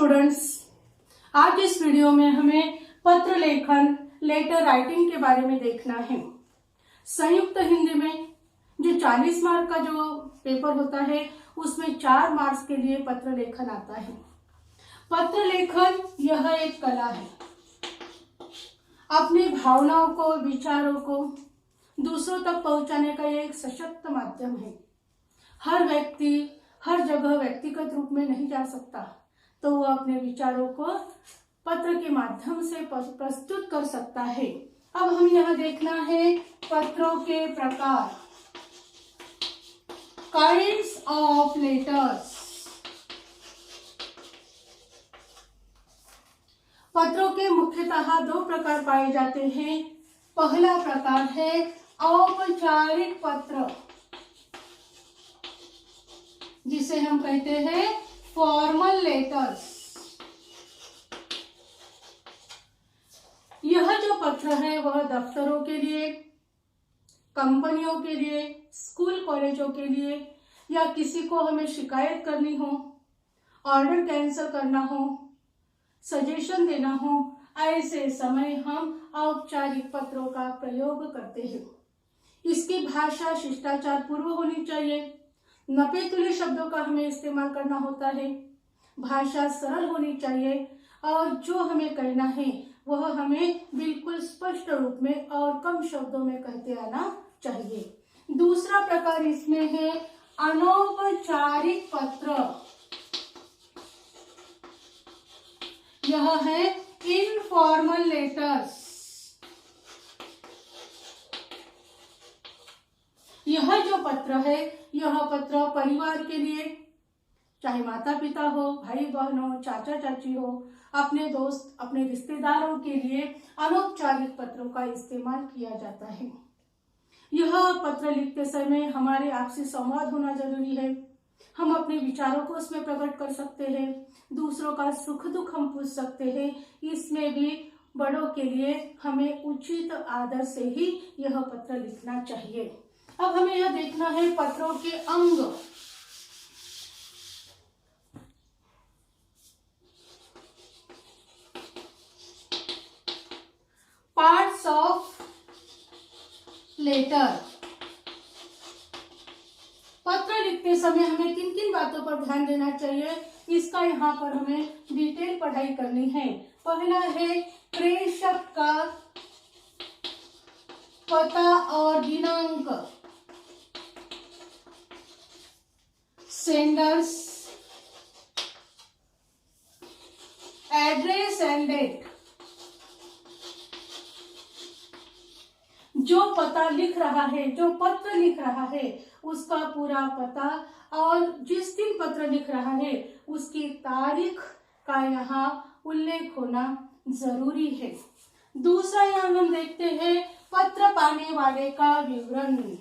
Students, आज इस video में हमें पत्र लेखन लेटर राइटिंग के बारे में देखना है। संयुक्त हिंदी में जो 40 मार्क का जो पेपर होता है उसमें 4 मार्क्स के लिए पत्र लेखन आता है। पत्र लेखन यह एक कला है, अपनी भावनाओं को, विचारों को दूसरों तक पहुंचाने का एक सशक्त माध्यम है। हर व्यक्ति हर जगह व्यक्तिगत रूप में नहीं जा सकता, तो वो अपने विचारों को पत्र के माध्यम से प्रस्तुत कर सकता है। अब हम यहाँ देखना है पत्रों के प्रकार, काइंड्स ऑफ लेटर्स। पत्रों के मुख्यतः 2 प्रकार पाए जाते हैं। पहला प्रकार है औपचारिक पत्र, जिसे हम कहते हैं फॉर्मल लेटर्स। यह जो पत्र है वह दफ्तरों के लिए, कंपनियों के लिए, स्कूल कॉलेजों के लिए, या किसी को हमें शिकायत करनी हो, ऑर्डर कैंसिल करना हो, सजेशन देना हो, ऐसे समय हम औपचारिक पत्रों का प्रयोग करते हैं। इसकी भाषा शिष्टाचार पूर्व होनी चाहिए। नपे-तुले शब्दों का हमें इस्तेमाल करना होता है। भाषा सरल होनी चाहिए और जो हमें कहना है वह हमें बिल्कुल स्पष्ट रूप में और कम शब्दों में कहते आना चाहिए। दूसरा प्रकार इसमें है अनौपचारिक पत्र। यह है इनफॉर्मल लेटर्स। यह जो पत्र है यह पत्र परिवार के लिए, चाहे माता पिता हो, भाई बहन हो, चाचा चाची हो, अपने दोस्त, अपने रिश्तेदारों के लिए अनौपचारिक पत्रों का इस्तेमाल किया जाता है। यह पत्र लिखते समय हमारे आपसी संवाद होना जरूरी है। हम अपने विचारों को उसमें प्रकट कर सकते हैं, दूसरों का सुख दुख हम पूछ सकते हैं। इसमें भी बड़ों के लिए हमें उचित आदर से ही यह पत्र लिखना चाहिए। अब हमें यह देखना है पत्रों के अंग। Parts of letter. पत्र लिखते समय हमें किन किन बातों पर ध्यान देना चाहिए, इसका यहाँ पर हमें डिटेल पढ़ाई करनी है। पहला है प्रेषक का पता और दिनांक, सेंडर्स एड्रेस एंड डेट। जो पता लिख रहा है, जो पत्र लिख रहा है, उसका पूरा पता और जिस दिन पत्र लिख रहा है उसकी तारीख का यहाँ उल्लेख होना जरूरी है। दूसरा यहाँ हम देखते हैं पत्र पाने वाले का विवरण।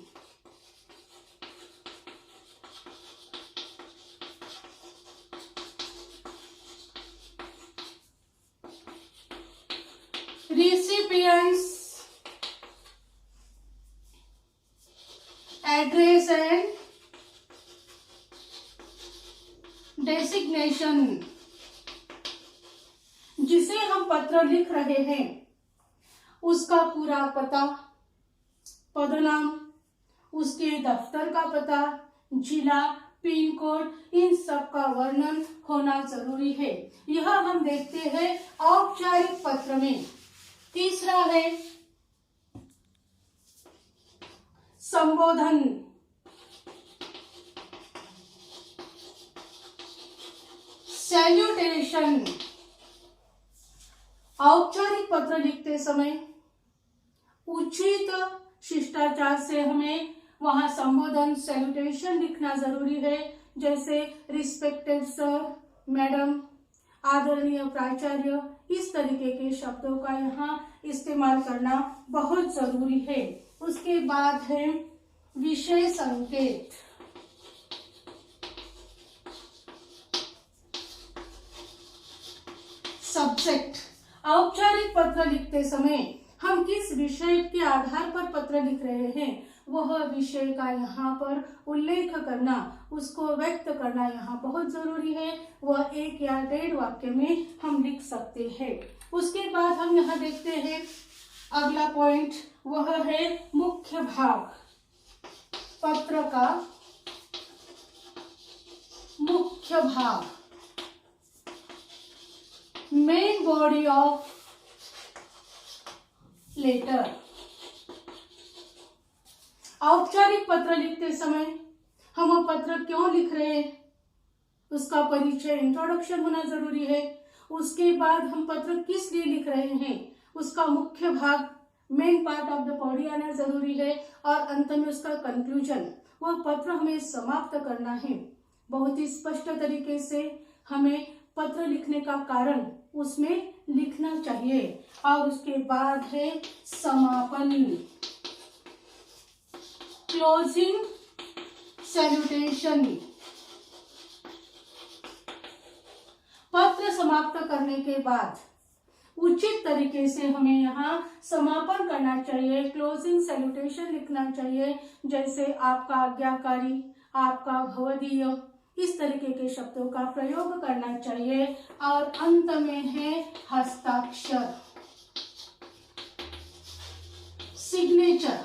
Recipients address and designation. जिसे हम पत्र लिख रहे हैं उसका पूरा पता, पदनाम, उसके दफ्तर का पता, जिला, पिन कोड, इन सब का वर्णन होना जरूरी है। यह हम देखते हैं औपचारिक पत्र में। तीसरा है संबोधन। सैल्यूटेशन। औपचारिक पत्र लिखते समय उचित शिष्टाचार से हमें वहां संबोधन, सैल्यूटेशन लिखना जरूरी है। जैसे रिस्पेक्टेड सर, मैडम, आदरणीय प्राचार्य, इस तरीके के शब्दों का यहाँ इस्तेमाल करना बहुत जरूरी है। उसके बाद है विषय संकेत। सब्जेक्ट। औपचारिक पत्र लिखते समय हम किस विषय के आधार पर पत्र लिख रहे हैं वह विषय का यहाँ पर उल्लेख करना उसको व्यक्त करना यहाँ बहुत जरूरी है। वह 1 या 1.5 वाक्य में हम लिख सकते हैं। उसके बाद हम यहाँ देखते हैं अगला पॉइंट, वह है मुख्य भाग। पत्र का मुख्य भाग, मेन बॉडी ऑफ लेटर। औपचारिक पत्र लिखते समय हम वो पत्र क्यों लिख रहे हैं, उसका परिचय, इंट्रोडक्शन होना जरूरी है। उसके बाद हम पत्र किस लिए लिख रहे हैं, उसका मुख्य भाग, main part of the body आना जरूरी है। और अंत में उसका कंक्लूजन, वह पत्र हमें समाप्त करना है। बहुत ही स्पष्ट तरीके से हमें पत्र लिखने का कारण उसमें लिखना चाहिए। और उसके बाद है समापन, क्लोजिंग सैल्यूटेशन। पत्र समाप्त करने के बाद उचित तरीके से हमें यहाँ समापन करना चाहिए, क्लोजिंग सैल्यूटेशन लिखना चाहिए, जैसे आपका आज्ञाकारी, आपका भवदीय, इस तरीके के शब्दों का प्रयोग करना चाहिए। और अंत में है हस्ताक्षर, सिग्नेचर।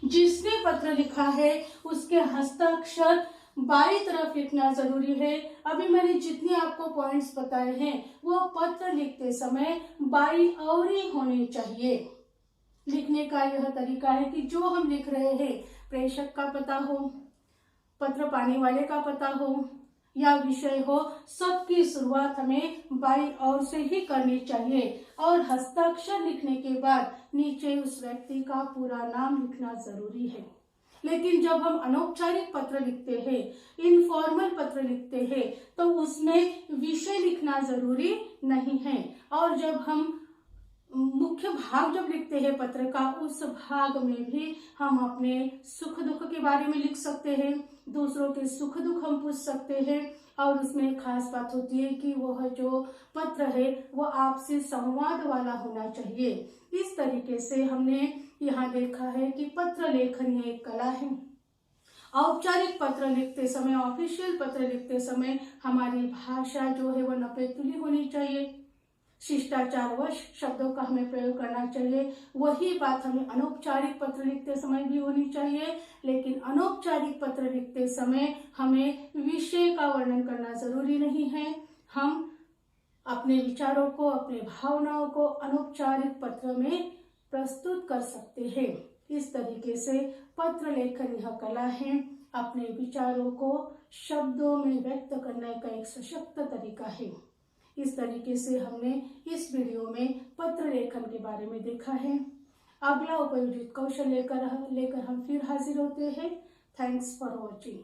जिसने पत्र लिखा है उसके हस्ताक्षर बाईं तरफ लिखना जरूरी है। अभी मैंने जितने आपको पॉइंट्स बताए हैं वो पत्र लिखते समय बाईं ओर ही होने चाहिए। लिखने का यह तरीका है कि जो हम लिख रहे हैं, प्रेषक का पता हो, पत्र पाने वाले का पता हो या विषय हो, सबकी शुरुआत हमें बाईं ओर से ही करनी चाहिए। और हस्ताक्षर लिखने के बाद नीचे उस व्यक्ति का पूरा नाम लिखना जरूरी है। लेकिन जब हम अनौपचारिक पत्र लिखते हैं, इनफॉर्मल पत्र लिखते हैं, तो उसमें विषय लिखना जरूरी नहीं है। और जब हम मुख्य भाग जब लिखते हैं पत्र का, उस भाग में भी हम अपने सुख दुख के बारे में लिख सकते हैं, दूसरों के सुख दुख हम पूछ सकते हैं। और उसमें खास बात होती है कि वह जो पत्र है वो आपसे संवाद वाला होना चाहिए। इस तरीके से हमने यहाँ देखा है कि पत्र लेखन एक कला है। औपचारिक पत्र लिखते समय, ऑफिशियल पत्र लिखते समय हमारी भाषा जो है वो नपेतुली होनी चाहिए, शिष्टाचारवश शब्दों का हमें प्रयोग करना चाहिए। वही बात हमें अनौपचारिक पत्र लिखते समय भी होनी चाहिए। लेकिन अनौपचारिक पत्र लिखते समय हमें विषय का वर्णन करना जरूरी नहीं है। हम अपने विचारों को, अपने भावनाओं को अनौपचारिक पत्र में प्रस्तुत कर सकते हैं। इस तरीके से पत्र लेखन यह कला है, अपने विचारों को शब्दों में व्यक्त करने का एक सशक्त तरीका है। इस तरीके से हमने इस वीडियो में पत्र लेखन के बारे में देखा है। अगला उपयोजित कौशल लेकर हम फिर हाजिर होते हैं। Thanks for watching.